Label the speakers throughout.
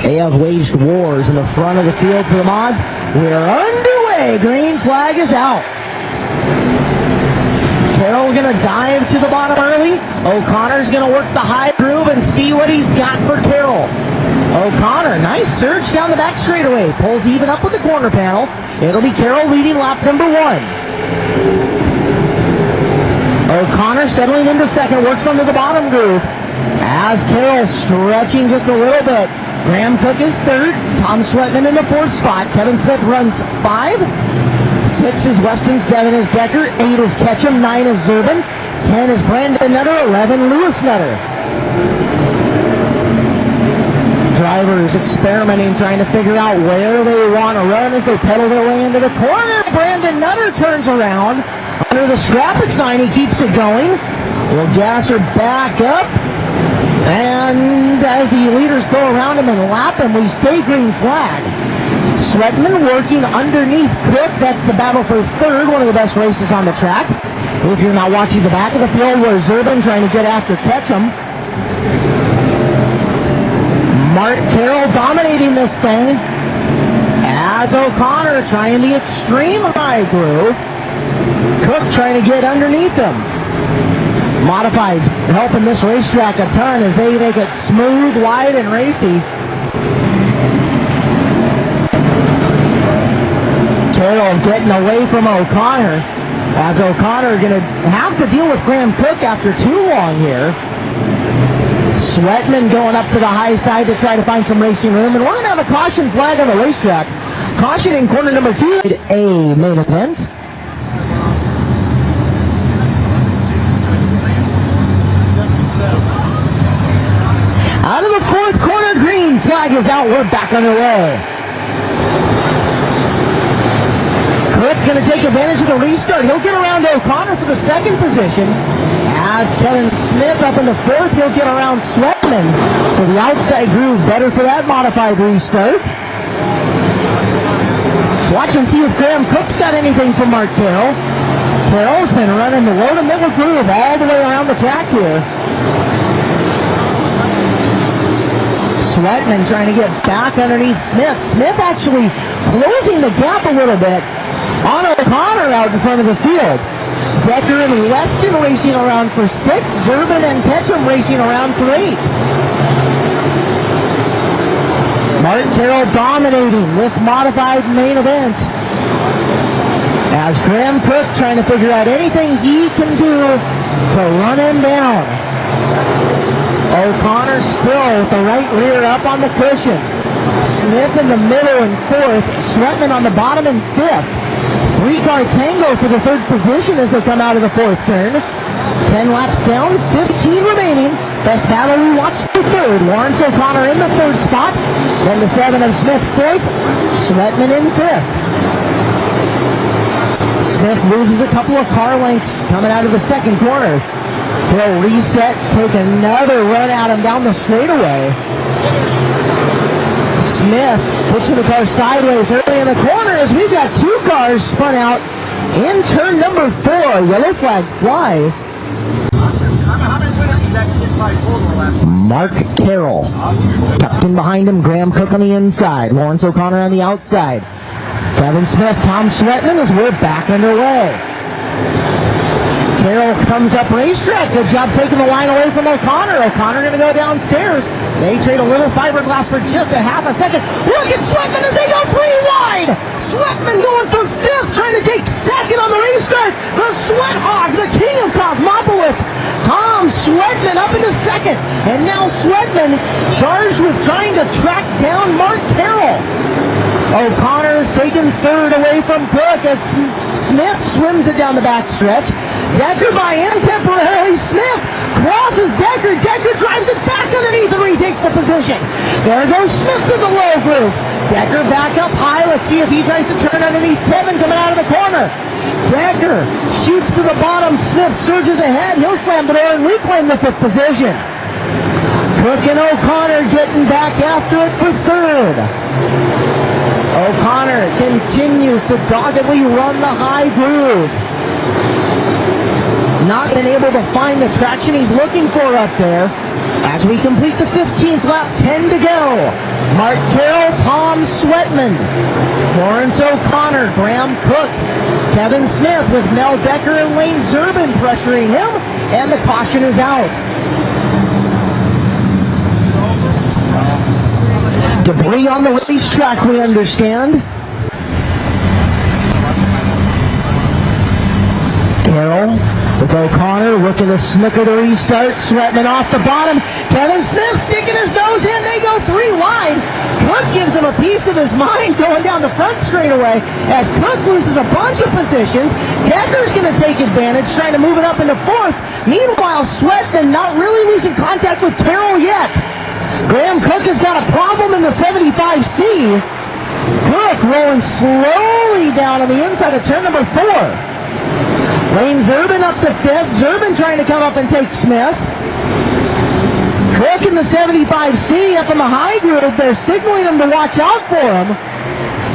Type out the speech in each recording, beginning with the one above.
Speaker 1: They have waged wars in the front of the field for the mods. We're underway. Green flag is out. Carroll going to dive to the bottom early. O'Connor's going to work the high groove and see what he's got for Carroll. O'Connor, nice surge down the back straightaway. Pulls even up with the corner panel. It'll be Carroll leading lap number 1. O'Connor settling into second, works onto the bottom groove. As Carroll stretching just a little bit. Graham Cook is third. Tom Sweatman in the fourth spot. Kevin Smith runs 5. 6 is Weston, 7 is Decker, 8 is Ketchum, 9 is Zerbin, 10 is Brandon Nutter, 11 Lewis Nutter. Drivers experimenting, trying to figure out where they want to run as they pedal their way into the corner. Brandon Nutter turns around. Under the scrap it sign, he keeps it going. Will Gasser back up. And as the leaders go around him and lap him, we stay green flag. Sweatman working underneath Cook. That's the battle for third, one of the best races on the track. If you're not watching the back of the field, where Zerbin trying to get after Ketchum. Mark Carroll dominating this thing. As O'Connor trying the extreme high groove. Cook trying to get underneath him. Modifieds helping this racetrack a ton as they make it smooth, wide, and racy. Carroll getting away from O'Connor, as O'Connor going to have to deal with Graham Cook after too long here. Sweatman going up to the high side to try to find some racing room, and we're going to have a caution flag on the racetrack. Caution in corner number 2, a main event. Out of the fourth corner, green flag is out. We're back underway. Cook going to take advantage of the restart. He'll get around O'Connor for the second position. As Kevin Smith up in the fourth, he'll get around Sweatman. So the outside groove better for that modified restart. Let's watch and see if Graham Cook's got anything from Mark Carroll. Carroll's been running the low to middle groove all the way around the track here. Sweatman trying to get back underneath Smith. Smith actually closing the gap a little bit on O'Connor out in front of the field. Decker and Weston racing around for 6. Zerbin and Ketchum racing around for 8. Mark Carroll dominating this modified main event. As Graham Cook trying to figure out anything he can do to run him down. O'Connor still with the right rear up on the cushion. Smith in the middle in 4th. Sweatman on the bottom in 5th. 3-car tango for the 3rd position as they come out of the 4th turn. 10 laps down, 15 remaining. Best battle we watched for 3rd. Lawrence O'Connor in the 3rd spot. Then the 7 of Smith 4th. Sweatman in 5th. Smith loses a couple of car lengths coming out of the 2nd corner. He'll reset, take another run at him down the straightaway. Smith pushing the car sideways early in the corner as we've got 2 cars spun out in turn number 4. Yellow flag flies. Mark Carroll tucked in behind him. Graham Cook on the inside. Lawrence O'Connor on the outside. Kevin Smith, Tom Sweatman as we're back underway. Carroll comes up racetrack. Good job taking the line away from O'Connor. O'Connor going to go downstairs. They trade a little fiberglass for just a half a second. Look at Sweatman as they go 3 wide. Sweatman going for 5th, trying to take 2nd on the restart. The Sweat Hog, the king of Cosmopolis. Tom Sweatman up into 2nd. And now Sweatman charged with trying to track down Mark Carroll. O'Connor is taken 3rd away from Cook as Smith swims it down the backstretch. Decker by him temporarily. Smith crosses Decker. Decker drives it back underneath and retakes the position. There goes Smith to the low groove. Decker back up high. Let's see if he tries to turn underneath Kevin coming out of the corner. Decker shoots to the bottom. Smith surges ahead. He'll slam the door and reclaim the 5th position. Cook and O'Connor getting back after it for 3rd. O'Connor continues to doggedly run the high groove. not been able to find the traction he's looking for up there. As we complete the 15th lap, 10 to go. Mark Carroll, Tom Sweatman, Lawrence O'Connor, Graham Cook, Kevin Smith with Mel Becker and Lane Zerbin pressuring him, and the caution is out. Debris on the racetrack, we understand. Carroll with O'Connor looking to snooker the restart. Sweatman off the bottom. Kevin Smith sticking his nose in. They go 3 wide. Cook gives him a piece of his mind going down the front straightaway as Cook loses a bunch of positions. Decker's going to take advantage, trying to move it up into 4th. Meanwhile, Sweatman not really losing contact with Carroll yet. Graham Cook has got a problem in the 75C. Cook rolling slowly down on the inside of turn number 4. Lane Zerbin up to 5th. Zerbin trying to come up and take Smith. Cook in the 75C up in the high group. They're signaling him to watch out for him.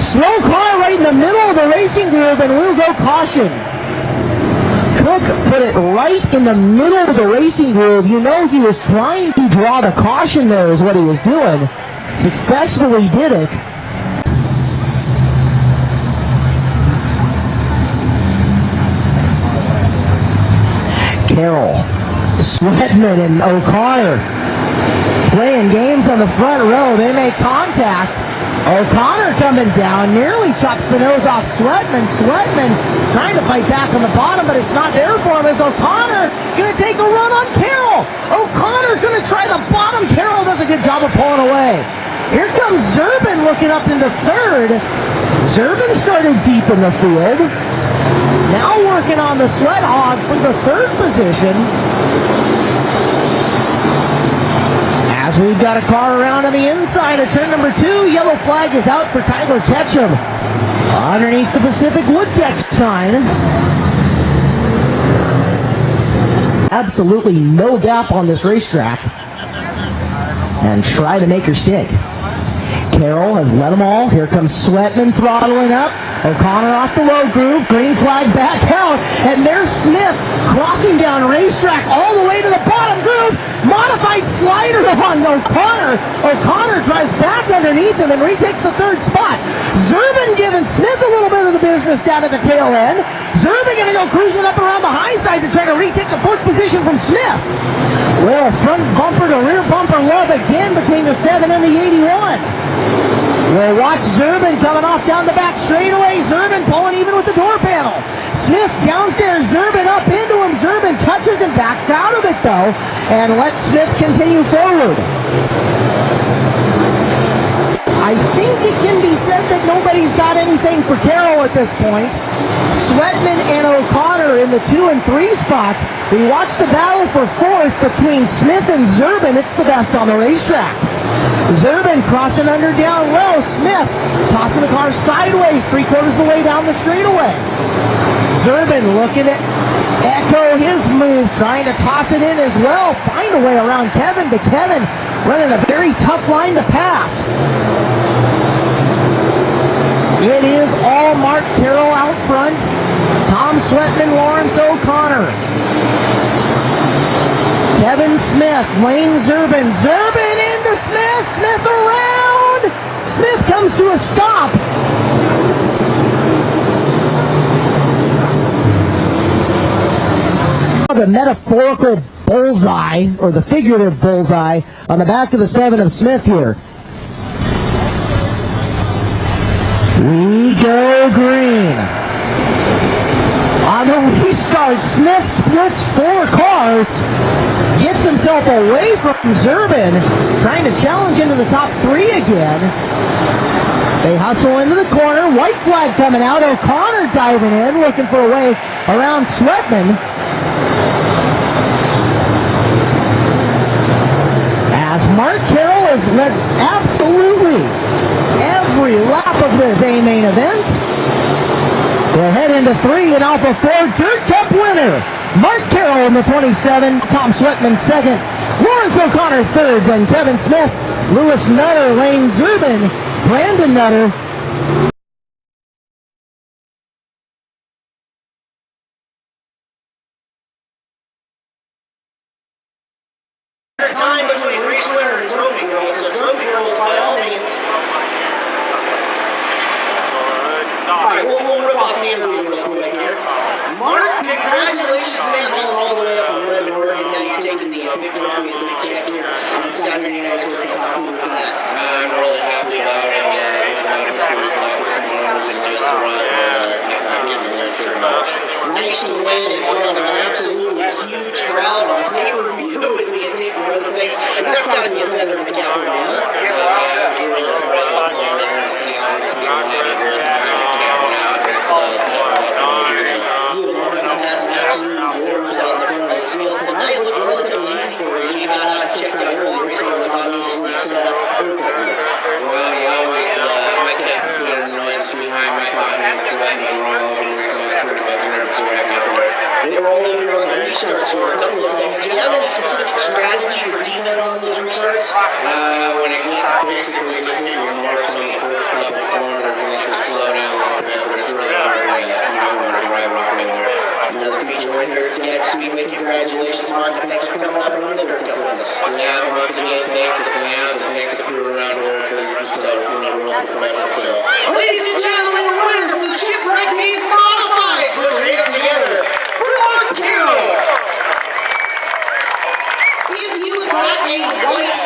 Speaker 1: Slow car right in the middle of the racing group, and we'll go caution. Cook put it right in the middle of the racing group. You know he was trying to draw the caution there is what he was doing. Successfully did it. Carroll, Sweatman, and O'Connor playing games on the front row. They make contact. O'Connor coming down, nearly chops the nose off Sweatman. Sweatman trying to fight back on the bottom, but it's not there for him as O'Connor going to take a run on Carroll. O'Connor going to try the bottom. Carroll does a good job of pulling away. Here comes Zerbin looking up into 3rd. Zerbin started deep in the field. Now working on the Sweat Hog for the 3rd position. As we've got a car around on the inside of turn number 2, yellow flag is out for Tyler Ketchum. Underneath the Pacific Wood Tech sign. Absolutely no gap on this racetrack. And try to make her stick. Carroll has led them all. Here comes Sweatman throttling up. O'Connor off the low groove. Green flag back out. And there's Smith crossing down racetrack all the way to the bottom groove. Modified slider on O'Connor. O'Connor drives back underneath him and retakes the 3rd spot. Zerbin giving Smith a little bit of the business down at the tail end. Zerbin going to go cruising up around the high side to try to retake the 4th position from Smith. Well, front bumper to rear bumper love again between the 7 and the 81. We'll watch Zerbin coming off down the back straightaway. Zerbin pulling even with the door panel. Smith downstairs, Zerbin up into him. Zerbin touches and backs out of it though, and lets Smith continue forward. I think it can be said that nobody's got anything for Carroll at this point. Sweatman and O'Connor in the 2 and 3 spots. We watch the battle for 4th between Smith and Zerbin. It's the best on the racetrack. Zerbin crossing under down low. Smith tossing the car sideways 3/4 of the way down the straightaway. Zerbin looking at echo his move, trying to toss it in as well. Find a way around Kevin, but Kevin running a very tough line to pass. It is all Mark Carroll out front. Tom Sweatman, Lawrence O'Connor. Kevin Smith, Lane Zerbin. Zerbin into Smith. Smith around. Smith comes to a stop. The metaphorical bullseye, or the figurative bullseye, on the back of the 7 of Smith here. We go green. On the restart, Smith splits 4 cars, gets himself away from Zerbin, trying to challenge into the top 3 again. They hustle into the corner, white flag coming out, O'Connor diving in, looking for a way around Sweatman. As Mark Carroll has led absolutely every lap of this A-main event. We'll head into 3 and Alpha 4 Dirt Cup winner. Mark Carroll in the 27, Tom Sweatman 2nd, Lawrence O'Connor 3rd, then Kevin Smith, Lewis Nutter, Lane Zerbin, Brandon Nutter,
Speaker 2: Time between race winner and trophy girls, so trophy girls by all means. Alright, we'll rip off the interview real quick here. Mark, congratulations, man, all the way up from Redmond, Oregon. Now you're taking the big trophy and the big check here on the Saturday Night Tournament. How cool is that?
Speaker 3: I'm really happy about it. We got a couple of o'clock this morning. It was a nice ride, but I'm getting the win shirt off.
Speaker 2: Nice to win in front of an absolutely huge crowd on pay-per-view and being taped for other things. That's got to be a feather in the cap for you, huh?
Speaker 3: Yeah, it was really impressive going in here and seeing all these people having a good time and camping out. It's tough luck to go do that.
Speaker 2: You and Lawrence have had some absolute wars out in the front of this field. Tonight looked relatively easy for you. You got out and checked out early. The race car was obviously set up perfectly.
Speaker 3: Well, you always, I kept hearing noises behind me. I thought him and Sweatman were all over me, so I was pretty much nervous when I got there.
Speaker 2: They were all over on the restarts for a couple of seconds. Do you have any specific strategy for defense on those restarts?
Speaker 3: When it gets basically just hit your marks on the first couple corners, and you can slow down a little bit, but it's really hard to know when to drive off in there.
Speaker 2: Another feature right here at Skagit Speedway. Congratulations, Mark, and thanks for coming up and running the Dirt Cup with us.
Speaker 3: Yeah, once again, thanks to the fans and thanks to the crew around here. It's just a real professional show.
Speaker 2: Ladies and gentlemen, your winner for the Shipwreck Meets Modifieds. Put your hands together for Mark Carroll. If you have got a white